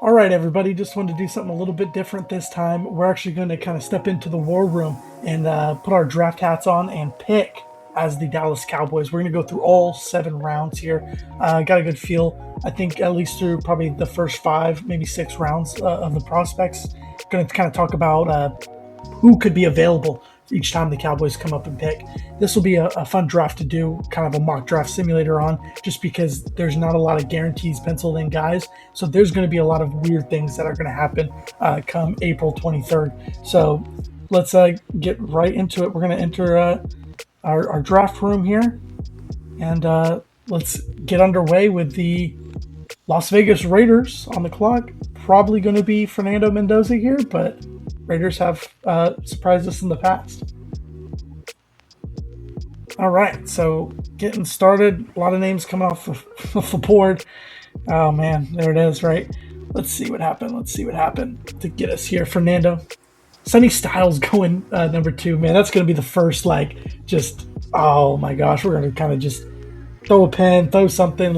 All right, everybody, just wanted to do something a little bit different this time. We're actually going to kind of step into the war room and put our draft hats on and pick as the Dallas Cowboys. We're going to go through all 7 rounds here. Got a good feel, I think, at least through probably the first 5, maybe 6 rounds of the prospects. Going to kind of talk about who could be available each time the Cowboys come up and pick. This will be a fun draft to do, kind of a mock draft simulator on, just because there's not a lot of guarantees penciled in guys. So there's going to be a lot of weird things that are going to happen come April 23rd. So let's get right into it. We're going to enter our draft room here, and let's get underway with the Las Vegas Raiders on the clock. Probably going to be Fernando Mendoza here, but Raiders have surprised us in the past. All right, so getting started. A lot of names coming off the board. Oh, man, there it is, right? Let's see what happened to get us here. Fernando. Sonny Styles going number 2. Man, that's going to be the first, oh, my gosh. We're going to kind of just throw a pen, throw something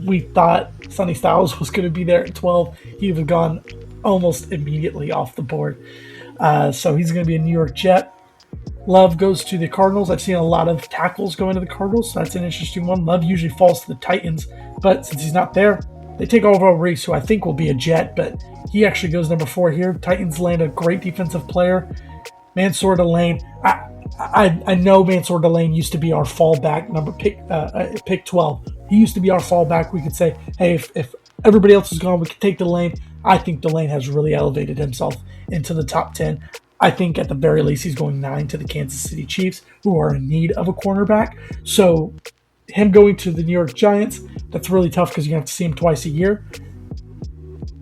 we thought Sonny Styles was going to be there at 12. He would have gone almost immediately off the board. So he's going to be a New York Jet. Love goes to the Cardinals. I've seen a lot of tackles going to the Cardinals, so that's an interesting one. Love usually falls to the Titans, but since he's not there, they take over Reese, who I think will be a Jet, but he actually goes number 4 here. Titans land a great defensive player. Mansour Delane. I know Mansour Delane used to be our fallback pick 12. He used to be our fallback. We could say, hey, if everybody else is gone, we could take Delane. I think Delane has really elevated himself into the top 10. I think at the very least he's going 9 to the Kansas City Chiefs, who are in need of a cornerback. So him going to the New York Giants, that's really tough because you have to see him twice a year.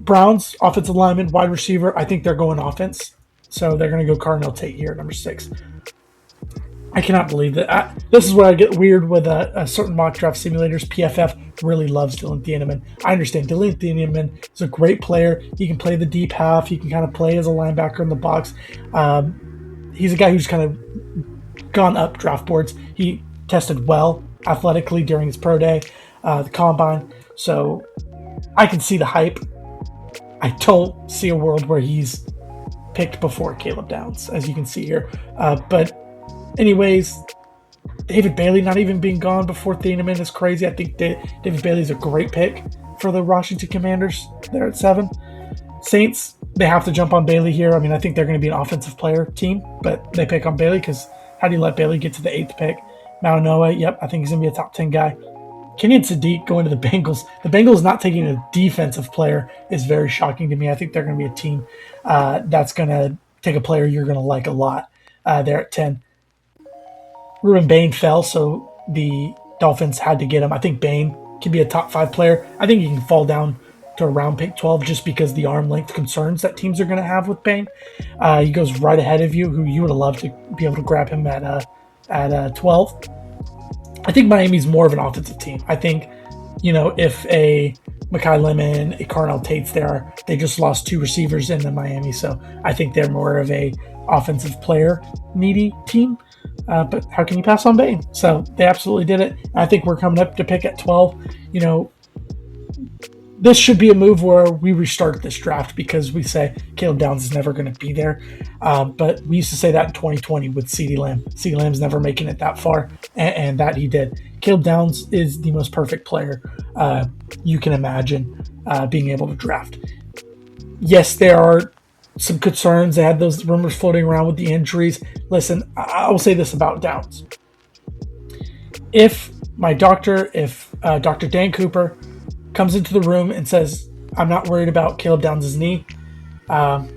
Browns, offensive lineman, wide receiver, I think they're going offense. So they're going to go Cardinal Tate here, number 6. I cannot believe that. This is where I get weird with certain mock draft simulators. PFF really loves Dylan Thieneman. I understand Dylan Thieneman is a great player. He can play the deep half. He can kind of play as a linebacker in the box. He's a guy who's kind of gone up draft boards. He tested well athletically during his pro day, the combine. So I can see the hype. I don't see a world where he's picked before Caleb Downs, as you can see here. But anyways, David Bailey not even being gone before Thieneman is crazy. I think David Bailey is a great pick for the Washington Commanders. They're at 7. Saints, they have to jump on Bailey here. I mean, I think they're going to be an offensive player team, but they pick on Bailey because how do you let Bailey get to the 8th pick? Maunoa, yep, I think he's going to be a top 10 guy. Kenyon Sadiq going to the Bengals. The Bengals not taking a defensive player is very shocking to me. I think they're going to be a team that's going to take a player you're going to like a lot. They're at 10. Ruben Bain fell, so the Dolphins had to get him. I think Bain can be a top 5 player. I think he can fall down to around pick 12 just because the arm length concerns that teams are going to have with Bain. He goes right ahead of you, who you would have loved to be able to grab him at 12. I think Miami's more of an offensive team. I think, if a Mekhi Lemon, a Carnell Tate's there, they just lost 2 receivers in the Miami, so I think they're more of a offensive player needy team. But how can you pass on Bain? So they absolutely did it. I think we're coming up to pick at 12. This should be a move where we restart this draft because we say Caleb Downs is never going to be there. But we used to say that in 2020 with CeeDee Lamb. CeeDee Lamb's never making it that far, and that he did. Caleb Downs is the most perfect player you can imagine being able to draft. Yes, there are some concerns. They had those rumors floating around with the injuries. Listen, I will say this about Downs. If Dr. Dan Cooper comes into the room and says, I'm not worried about Caleb Downs' knee, then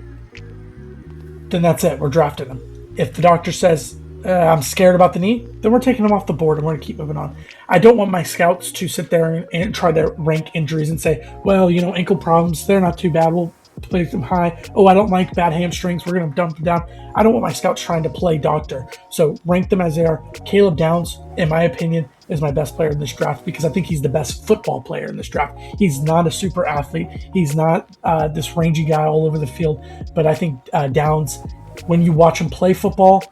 that's it. We're drafting him. If the doctor says, I'm scared about the knee, then we're taking him off the board and we're going to keep moving on. I don't want my scouts to sit there and try to rank injuries and say, well, ankle problems, they're not too bad. We'll play them high. Oh, I don't like bad hamstrings. We're going to dump them down. I don't want my scouts trying to play doctor. So rank them as they are. Caleb Downs, in my opinion, is my best player in this draft because I think he's the best football player in this draft. He's not a super athlete. He's not this rangy guy all over the field. But I think Downs, when you watch him play football,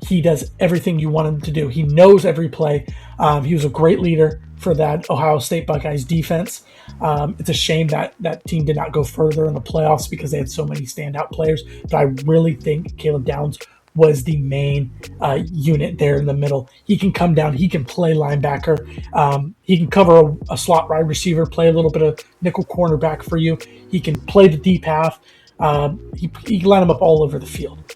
he does everything you want him to do. He knows every play. He was a great leader. for that Ohio State Buckeyes defense. It's a shame that that team did not go further in the playoffs because they had so many standout players. But I really think Caleb Downs was the main unit there in the middle. He can come down. He can play linebacker. He can cover a slot wide receiver, play a little bit of nickel cornerback for you. He can play the deep half. He can line him up all over the field.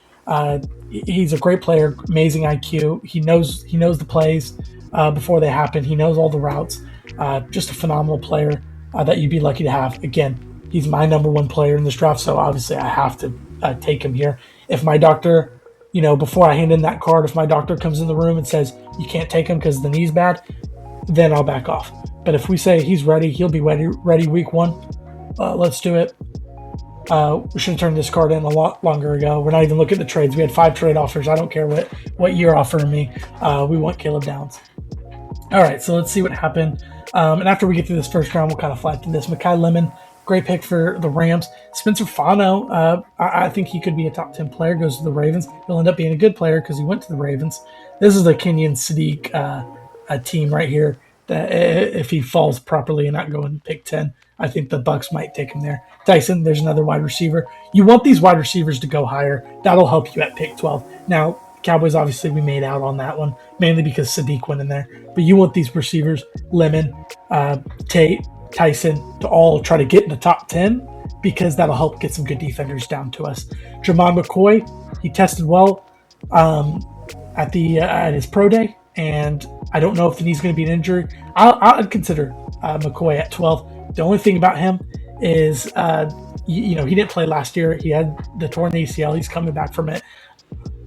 He's a great player, amazing IQ. He knows the plays before they happen. He knows all the routes. Just a phenomenal player that you'd be lucky to have. Again, he's my number one player in this draft, so obviously I have to take him here. If my doctor, before I hand in that card, if my doctor comes in the room and says you can't take him because the knee's bad, then I'll back off. But if we say he's ready, he'll be ready week one. Let's do it. We should have turned this card in a lot longer ago. We're not even looking at the trades. We had 5 trade offers. I don't care what you're offering me. We want Caleb Downs. All right, so let's see what happened. And after we get through this first round, we'll kind of fly through this. Mekhi Lemon, great pick for the Rams. Spencer Fano, I think he could be a top 10 player, goes to the Ravens. He'll end up being a good player because he went to the Ravens. This is the Kenyon Sadiq team right here. That if he falls properly and not going pick 10, I think the Bucks might take him there. Tyson, there's another wide receiver. You want these wide receivers to go higher. That'll help you at pick 12. Now, Cowboys, obviously, we made out on that one, mainly because Sadiq went in there. But you want these receivers, Lemon, Tate, Tyson, to all try to get in the top 10 because that'll help get some good defenders down to us. Jermon McCoy, he tested well at his pro day, and I don't know if the knee's going to be an injury. I'd consider McCoy at 12. The only thing about him is, he didn't play last year. He had the torn ACL. He's coming back from it.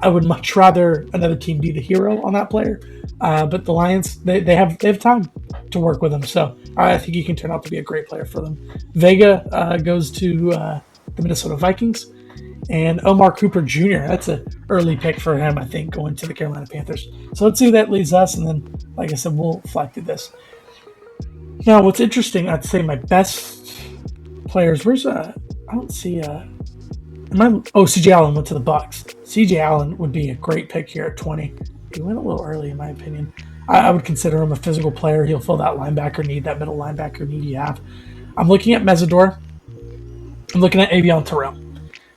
I would much rather another team be the hero on that player. But the Lions, they have time to work with him. So I think he can turn out to be a great player for them. Vega goes to the Minnesota Vikings. And Omar Cooper Jr., that's an early pick for him, I think, going to the Carolina Panthers. So let's see who that leads us. And then, like I said, we'll fly through this. Now, what's interesting, I'd say my best players, I don't see CJ Allen went to the Bucks. CJ Allen would be a great pick here at 20. He went a little early, in my opinion. I would consider him a physical player. He'll fill that linebacker need, that middle linebacker need you have. I'm looking at Mesidor. I'm looking at Avion Terrell.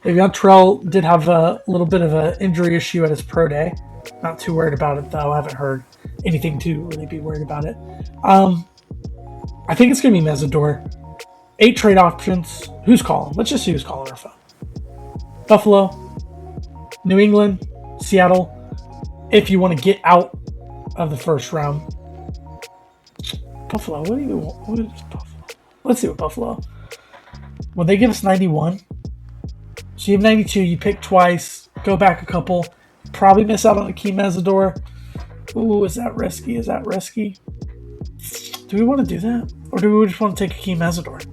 Avion Terrell did have a little bit of an injury issue at his pro day. Not too worried about it, though. I haven't heard anything to really be worried about it. I think it's going to be Mesidor. 8 trade options. Who's calling? Let's just see who's calling our phone. Buffalo, New England, Seattle. If you want to get out of the first round. Buffalo, what do you want? What is Buffalo? Let's see what Buffalo. Will they give us 91? So you have 92, you pick twice, go back a couple. Probably miss out on Akeem Mesidor. Ooh, is that risky? Do we want to do that? Or do we just want to take Akeem Mesidor?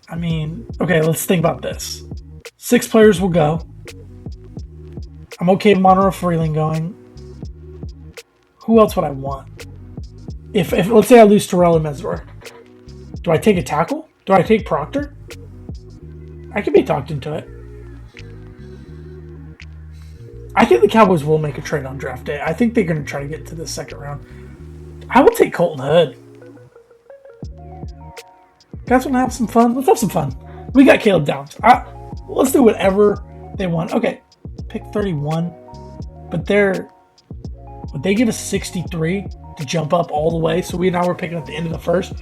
I mean, okay, let's think about this. 6 players will go. I'm okay with Monroe Freeling going. Who else would I want? If let's say I lose Terrell and Mesidor, do I take a tackle? Do I take Proctor? I could be talked into it. I think the Cowboys will make a trade on draft day. I think they're going to try to get to the second round. I would take Colton Hood. Guys want to have some fun? Let's have some fun. We got Caleb Downs. Let's do whatever they want. Okay, pick 31. But would they give us 63 to jump up all the way? So we're picking at the end of the first.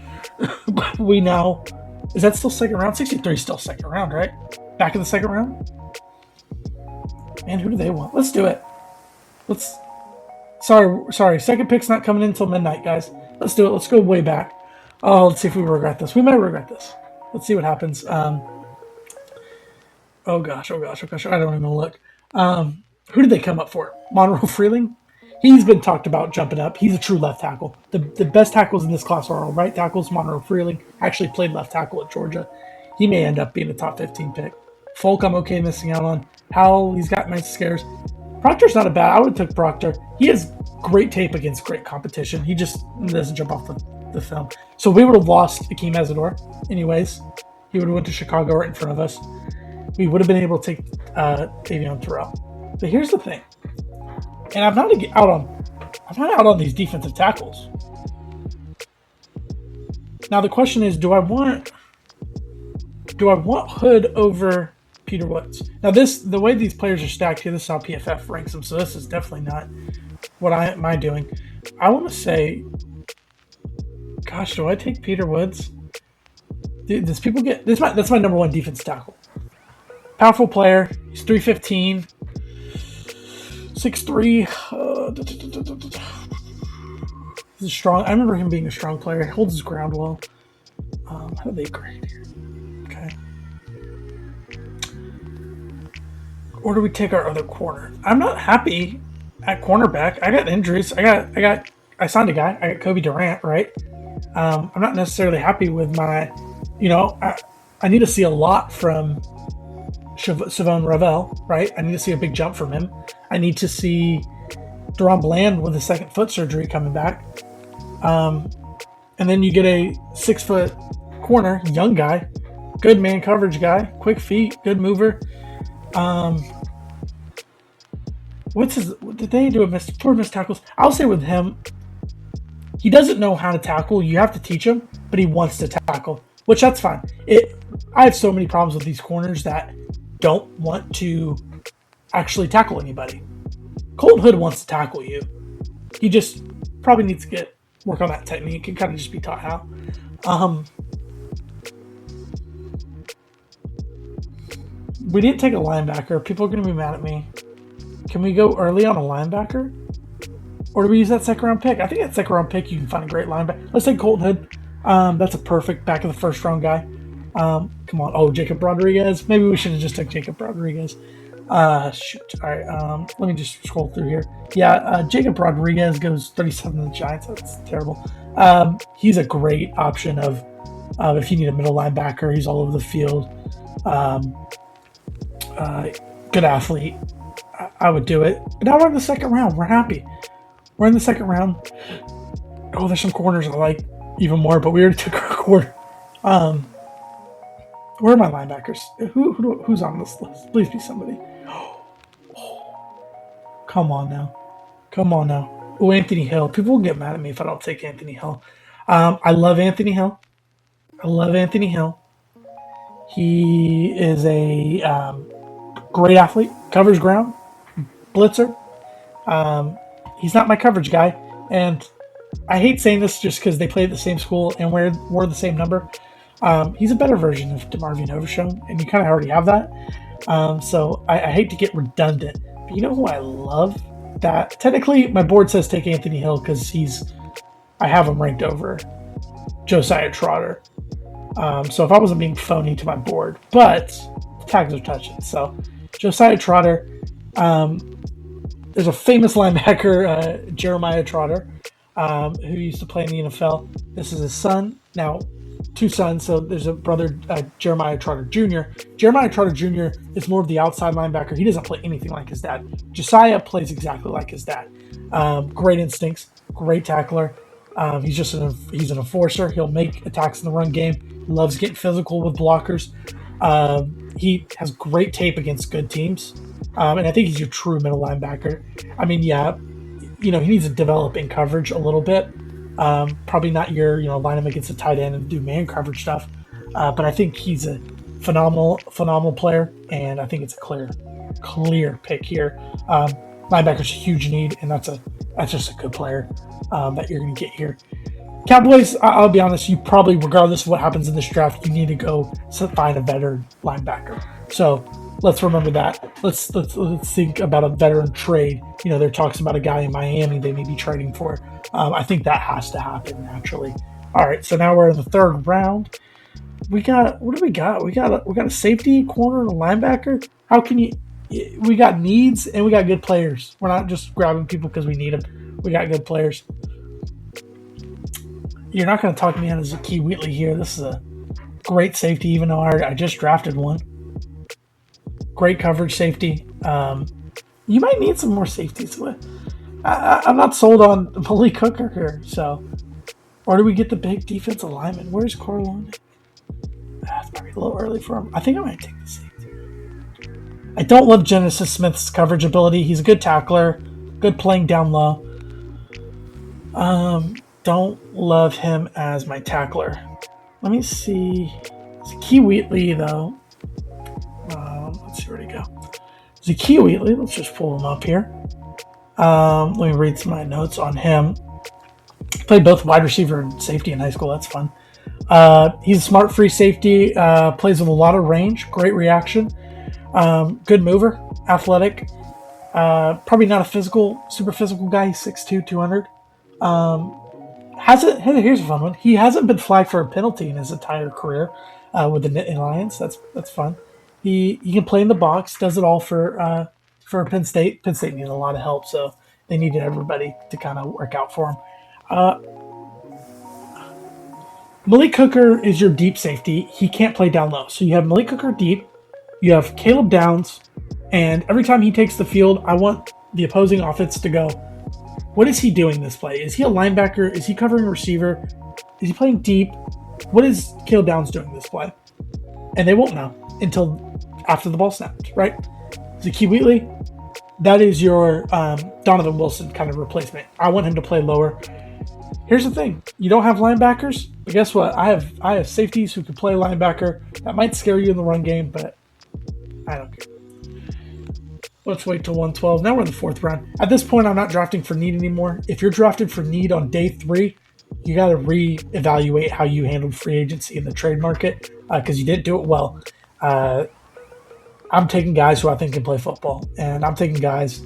Is that still second round? 63 is still second round, right? Back in the second round? Man, who do they want? Let's do it. Sorry. Second pick's not coming in until midnight, guys. Let's do it. Let's go way back. Oh, let's see if we regret this. We might regret this. Let's see what happens. Oh gosh. I don't even look. Who did they come up for? Monroe Freeling? He's been talked about jumping up. He's a true left tackle. The best tackles in this class are all right tackles. Monroe Freeling actually played left tackle at Georgia. He may end up being a top 15 pick. Folk, I'm okay missing out on. Howell, he's got nice scares. Proctor's not a bad. I would have took Proctor. He has great tape against great competition. He just doesn't jump off the film. So we would have lost Akeem Mesidor anyways. He would have went to Chicago right in front of us. We would have been able to take Avion Terrell. But here's the thing. And I'm not out on these defensive tackles. Now the question is, do I want Hood over Peter Woods? Now the way these players are stacked here, this is how PFF ranks them. So this is definitely not what am I doing. I want to say, gosh, do I take Peter Woods? Does people get this? That's my number one defense tackle. Powerful player. He's 315, 6'3". He's strong. I remember him being a strong player. He holds his ground well. How do they grade here? Okay. Or do we take our other corner? I'm not happy at cornerback. I got injuries. I signed a guy. I got Kobe Durant, right? I'm not necessarily happy with my, I need to see a lot from Savon Ravel, right? I need to see a big jump from him. I need to see Deron Bland with a second foot surgery coming back. And then you get a 6 foot corner, young guy, good man coverage guy, quick feet, good mover. Did they do four missed tackles? I'll say with him, he doesn't know how to tackle. You have to teach him, but he wants to tackle, which that's fine. I have so many problems with these corners that don't want to actually tackle anybody. Colton Hood wants to tackle you. He just probably needs to work on that technique and kind of just be taught how. We didn't take a linebacker. People are going to be mad at me. Can we go early on a linebacker? Or do we use that second round pick? I think that second round pick, you can find a great linebacker. Let's take Colton Hood. That's a perfect back of the first round guy. Come on. Oh, Jacob Rodriguez. Maybe we should have just took Jacob Rodriguez. Shoot. All right. Let me just scroll through here. Yeah, Jacob Rodriguez goes 37 to the Giants. That's terrible. He's a great option of if you need a middle linebacker. He's all over the field. Good athlete. I would do it. But now we're in the second round. We're happy. We're in the second round. Oh, there's some corners I like even more, but we already took our corner. Where are my linebackers? Who's on this list? Please be somebody. Come on now. Oh, Anthony Hill. People will get mad at me if I don't take Anthony Hill. I love Anthony Hill. He is a great athlete. Covers ground. Blitzer. He's not my coverage guy. And I hate saying this just because they play at the same school and we're the same number. He's a better version of DeMarvion Overshown, and you kind of already have that. So I hate to get redundant. But you know who I love? That technically my board says take Anthony Hill because I have him ranked over Josiah Trotter. So if I wasn't being phony to my board, but the tags are touching. So Josiah Trotter, there's a famous linebacker, Jeremiah Trotter, who used to play in the NFL. This is his son. Now, two sons, so there's a brother, Jeremiah Trotter Jr. Jeremiah Trotter Jr. is more of the outside linebacker. He doesn't play anything like his dad. Josiah plays exactly like his dad. Great instincts, great tackler. He's an enforcer. He'll make attacks in the run game. Loves getting physical with blockers. He has great tape against good teams. And I think he's your true middle linebacker. I mean, yeah, he needs to develop in coverage a little bit. Probably not your, line him against a tight end and do man coverage stuff. But I think he's a phenomenal player, and I think it's a clear pick here. Linebacker's a huge need, and that's just a good player that you're going to get here. Cowboys, I'll be honest, you probably, regardless of what happens in this draft, you need to go find a veteran linebacker. So let's remember that. Let's think about a veteran trade. There talks about a guy in Miami they may be trading for. I think that has to happen naturally. All right, so now we're in the third round. What do we got? We got a safety, corner, and a linebacker. How can you? We got needs and we got good players. We're not just grabbing people because we need them. We got good players. You're not going to talk me out of Zakee Wheatley here. This is a great safety, even though I just drafted one. Great coverage safety. You might need some more safeties. I'm not sold on Malik Hooker here. So, or do we get the big defensive lineman? Where's Corleone? That's probably a little early for him. I think I might take the safety. I don't love Genesis Smith's coverage ability. He's a good tackler, good playing down low. Don't love him as my tackler. Let me see. Key Wheatley, though. Let's see where to go. Key Wheatley. Let's just pull him up here. Let me read some of my notes on him. Played both wide receiver and safety in high school. That's fun. He's a smart free safety. Plays with a lot of range. Great reaction. Good mover. Athletic. Probably not a super physical guy. He's 6'2", 200. Here's a fun one. He hasn't been flagged for a penalty in his entire career with the Nittany Lions. That's fun. He can play in the box. Does it all for Penn State. Penn State needed a lot of help, so they needed everybody to kind of work out for him. Malik Hooker is your deep safety. He can't play down low. So you have Malik Hooker deep. You have Caleb Downs. And every time he takes the field, I want the opposing offense to go, what is he doing this play? Is he a linebacker? Is he covering a receiver? Is he playing deep? What is Caleb Downs doing this play? And they won't know until after the ball snapped, right? Key Wheatley, that is your Donovan Wilson kind of replacement. I want him to play lower. Here's the thing. You don't have linebackers, but guess what? I have safeties who can play linebacker. That might scare you in the run game, but I don't care. Let's wait till 112. Now we're in the 4th round. At this point, I'm not drafting for need anymore. If you're drafted for need on day 3, you got to reevaluate how you handled free agency in the trade market because you didn't do it well. I'm taking guys who I think can play football, and I'm taking guys.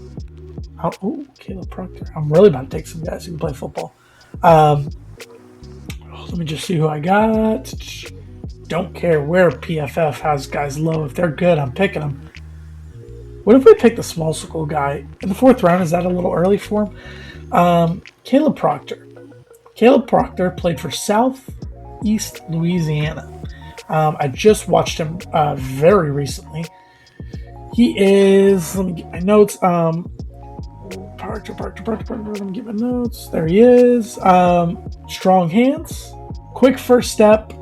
Caleb Proctor. I'm really about to take some guys who can play football. Let me just see who I got. Don't care where PFF has guys low. If they're good, I'm picking them. What if we pick the small school guy in the 4th round? Is that a little early for him? Caleb Proctor. Caleb Proctor played for Southeast Louisiana. I just watched him very recently. He is. Let me get my notes. Proctor. Let me get my notes. There he is. Strong hands, quick first step.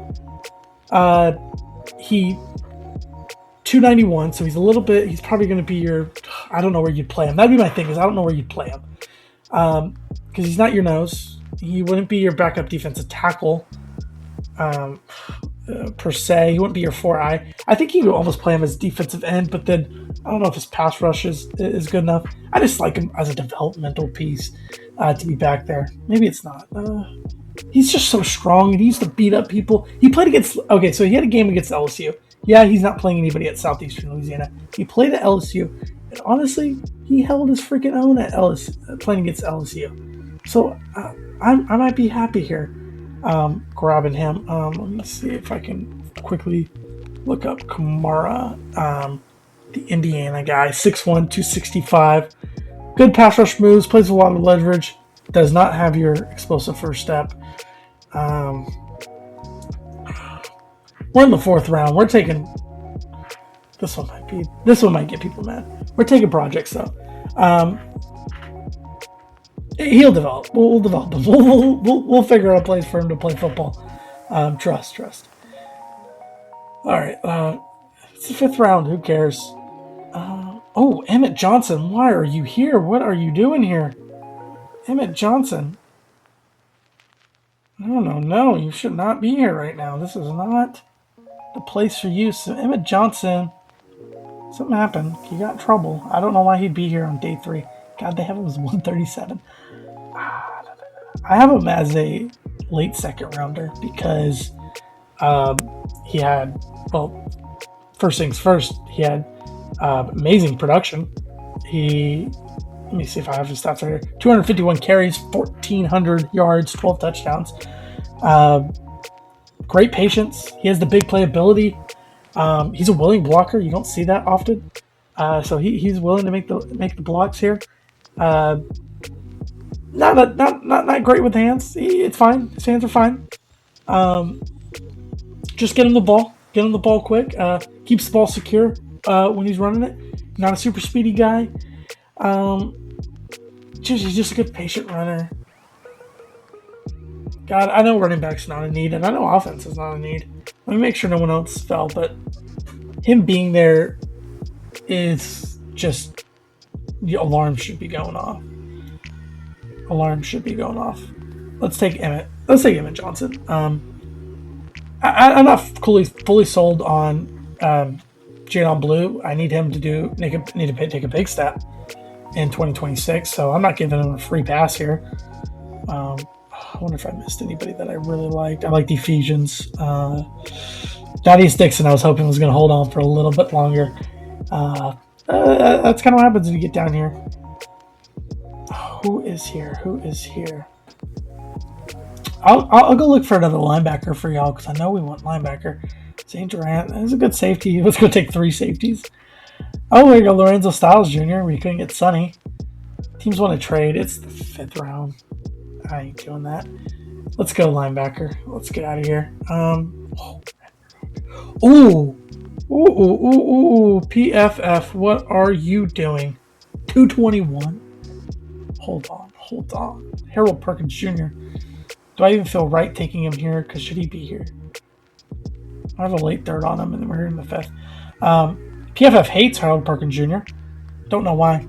He 291, so he's a little bit. He's probably going to be your. I don't know where you'd play him. That'd be my thing. Is I don't know where you'd play him because he's not your nose. He wouldn't be your backup defensive tackle per se. He wouldn't be your 4-eye. I think you would almost play him as defensive end, but then I don't know if his pass rush is good enough. I just like him as a developmental piece to be back there. Maybe it's not. He's just so strong, and he used to beat up people. He played against. Okay, so he had a game against LSU. Yeah, he's not playing anybody at Southeastern Louisiana. He played at LSU, and honestly, he held his freaking own at LSU, playing against LSU. So I might be happy here grabbing him. Let me see if I can quickly look up Kamara, the Indiana guy, 6'1", 265. Good pass rush moves, plays a lot of leverage, does not have your explosive first step. We're in the 4th round. We're taking this one might get people mad. We're taking projects though. He'll develop. We'll develop him. We'll figure out a place for him to play football. Trust. All right. It's the 5th round. Who cares? Emmett Johnson. Why are you here? What are you doing here? Emmett Johnson. No, you should not be here right now. This is not the place for you. So Emmett Johnson, something happened. He got in trouble. I don't know why he'd be here on day 3. God, they have him as 137. I have him as a late 2nd rounder because he had, first things first, he had amazing production. Let me see if I have his stats right here. 251 carries, 1,400 yards, 12 touchdowns. Great patience. He has the big playability. He's a willing blocker. You don't see that often. So he's willing to make the blocks here. Not great with hands. It's fine. His hands are fine. Just get him the ball. Get him the ball quick. Keeps the ball secure when he's running it. Not a super speedy guy. He's just a good patient runner. God, I know running back's not a need, and I know offense is not a need. Let me make sure no one else fell, but him being there is just the alarm should be going off. Let's take Emmett. Let's take Emmett Johnson. I'm not fully sold on Jadon Blue. I need him to take a big step in 2026. So I'm not giving him a free pass here. I wonder if I missed anybody that I really liked. I liked the Ephesians. Thaddeus Dixon, I was hoping was going to hold on for a little bit longer. That's kind of what happens when you get down here. Who is here? I'll go look for another linebacker for y'all because I know we want linebacker. St. Durant is a good safety. Let's go take 3 safeties. Oh, there you go, Lorenzo Styles Jr. We couldn't get Sonny. Teams want to trade. It's the 5th round. I ain't doing that. Let's go linebacker. Let's get out of here. Ooh, PFF, what are you doing? 221. Hold on. Harold Perkins Jr. Do I even feel right taking him here? Because should he be here? I have a late 3rd on him, and then we're here in the 5th. PFF hates Harold Perkins Jr. Don't know why.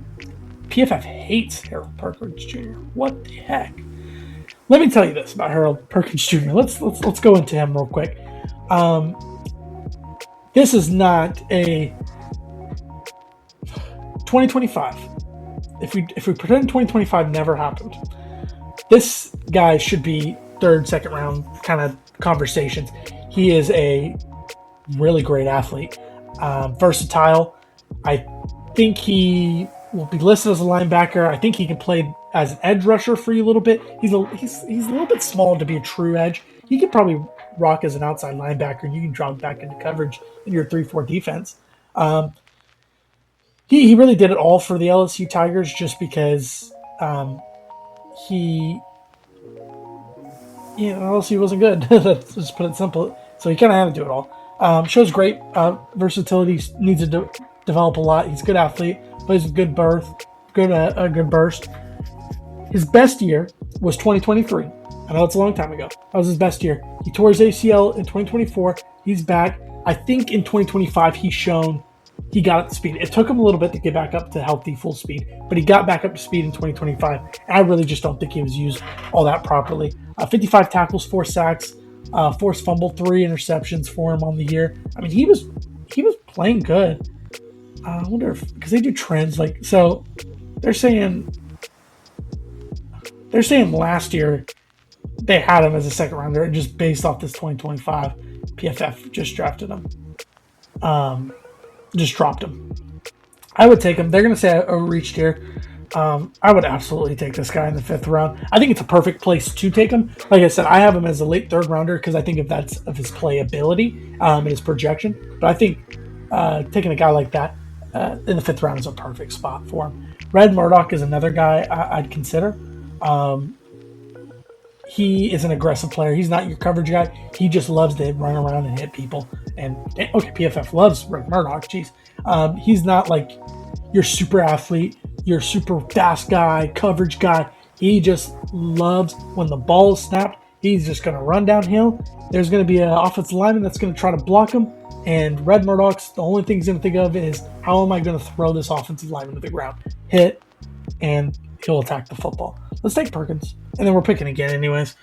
PFF hates Harold Perkins Jr. What the heck? Let me tell you this about Harold Perkins Jr. Let's go into him real quick. This is not a 2025. If we pretend 2025 never happened, this guy should be 3rd, 2nd round kind of conversations. He is a really great athlete, versatile. I think he will be listed as a linebacker. I think he can play as an edge rusher for you a little bit. He's a little bit small to be a true edge. He could probably rock as an outside linebacker, and you can drop back into coverage in your 3-4 defense. He really did it all for the LSU Tigers just because LSU wasn't good. Let's just put it simple. So he kind of had to do it all. Shows great versatility. Needs to develop a lot. He's a good athlete. Plays with good good burst. His best year was 2023. I know it's a long time ago. That was his best year. He tore his ACL in 2024. He's back. I think in 2025 he's shown he got up to speed. It took him a little bit to get back up to healthy full speed, but he got back up to speed in 2025. And I really just don't think he was used all that properly. 55 tackles, 4 sacks, forced fumble, 3 interceptions for him on the year. I mean, he was playing good. I wonder if, because they do trends, so they're saying last year they had him as a 2nd rounder, and just based off this 2025, PFF just drafted him. Just dropped him. I would take him. They're going to say I overreached here. I would absolutely take this guy in the 5th round. I think it's a perfect place to take him. Like I said, I have him as a late 3rd rounder because I think of his playability and his projection. But I think taking a guy like that in the 5th round is a perfect spot for him. Red Murdoch is another guy I'd consider. He is an aggressive player. He's not your coverage guy. He just loves to run around and hit people. And okay, PFF loves Red Murdoch. Jeez, he's not like your super athlete, your super fast guy, coverage guy. He just loves when the ball is snapped. He's just going to run downhill. There's going to be an offensive lineman that's going to try to block him. And Red Murdoch's the only thing he's going to think of is, how am I going to throw this offensive lineman to the ground? Hit, and he'll attack the football. Let's take Perkins. And then we're picking again anyways.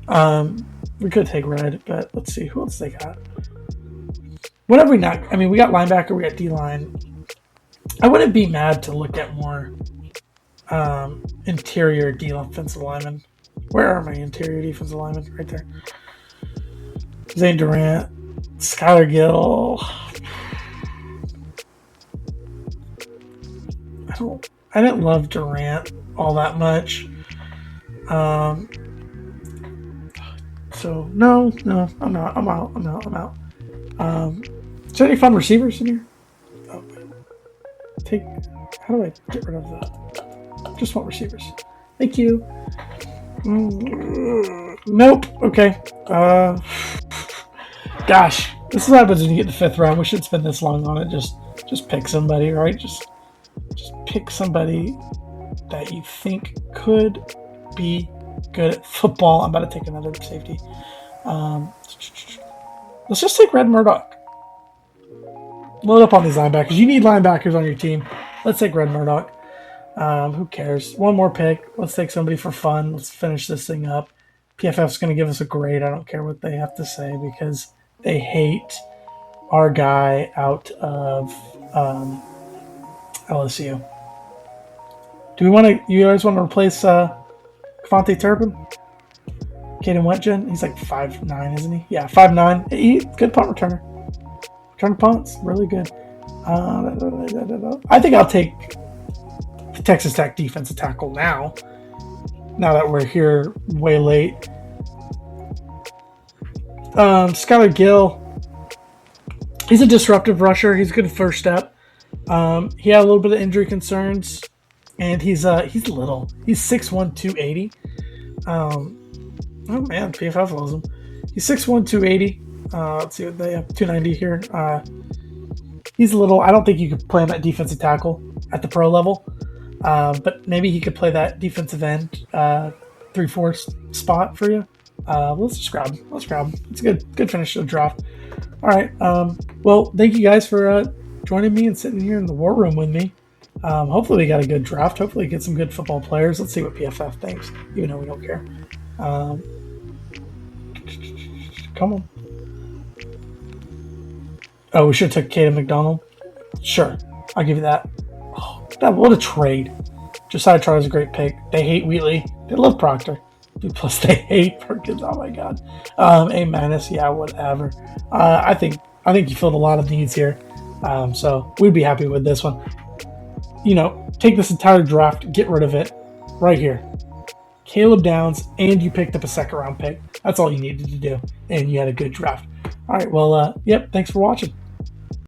We could take Red, but let's see. Who else they got? What have we not? I mean, we got linebacker, we got D-line. I wouldn't be mad to look at more interior defensive linemen. Where are my interior defensive linemen? Right there. Zane Durant, Skylar Gill. I didn't love Durant all that much. So no, I'm not. I'm out. Is there any fun receivers in here? Oh, how do I get rid of that? Just want receivers. Thank you. Nope. Okay. Gosh, this is what happens when you get the 5th round. We shouldn't spend this long on it. Just pick somebody, right? Just pick somebody that you think could be good at football. I'm about to take another safety. Let's just take Red Murdoch. Load up on these linebackers. You need linebackers on your team. Let's take Red Murdoch. Who cares? One more pick. Let's take somebody for fun. Let's finish this thing up. PFF's going to give us a grade. I don't care what they have to say because they hate our guy out of LSU. Do we want to? You guys want to replace Devontae Turpin? Caden Wentgen? He's like 5'9", isn't he? Yeah, 5'9". Good punt returner. Return punts, really good. I think I'll take Texas Tech defensive tackle now. Now that we're here way late. Skylar Gill. He's a disruptive rusher. He's a good first step. He had a little bit of injury concerns, and he's little. He's 6'1", 280. Oh man, PFF loves him. He's 6'1", 280. Let's see what they have. 290 here. He's little. I don't think you could play him at defensive tackle at the pro level, but maybe he could play that defensive end 3/4 spot for you. Let's just grab him. Let's grab him. It's a good finish to the draft. All right. Well, thank you guys for joining me and sitting here in the war room with me. Hopefully we got a good draft. Hopefully we get some good football players. Let's see what PFF thinks, even though we don't care. Come on. Oh, we should have took Caden McDonald. Sure, I'll give you that. Oh, what a trade. Josiah Trotter is a great pick. They hate Wheatley. They love Proctor. Plus they hate Perkins. Oh my god. A minus. Yeah, whatever. I think you filled a lot of needs here. So we'd be happy with this one. Take this entire draft, get rid of it right here. Caleb Downs, and you picked up a second round pick. That's all you needed to do, and you had a good draft. All right, well, thanks for watching.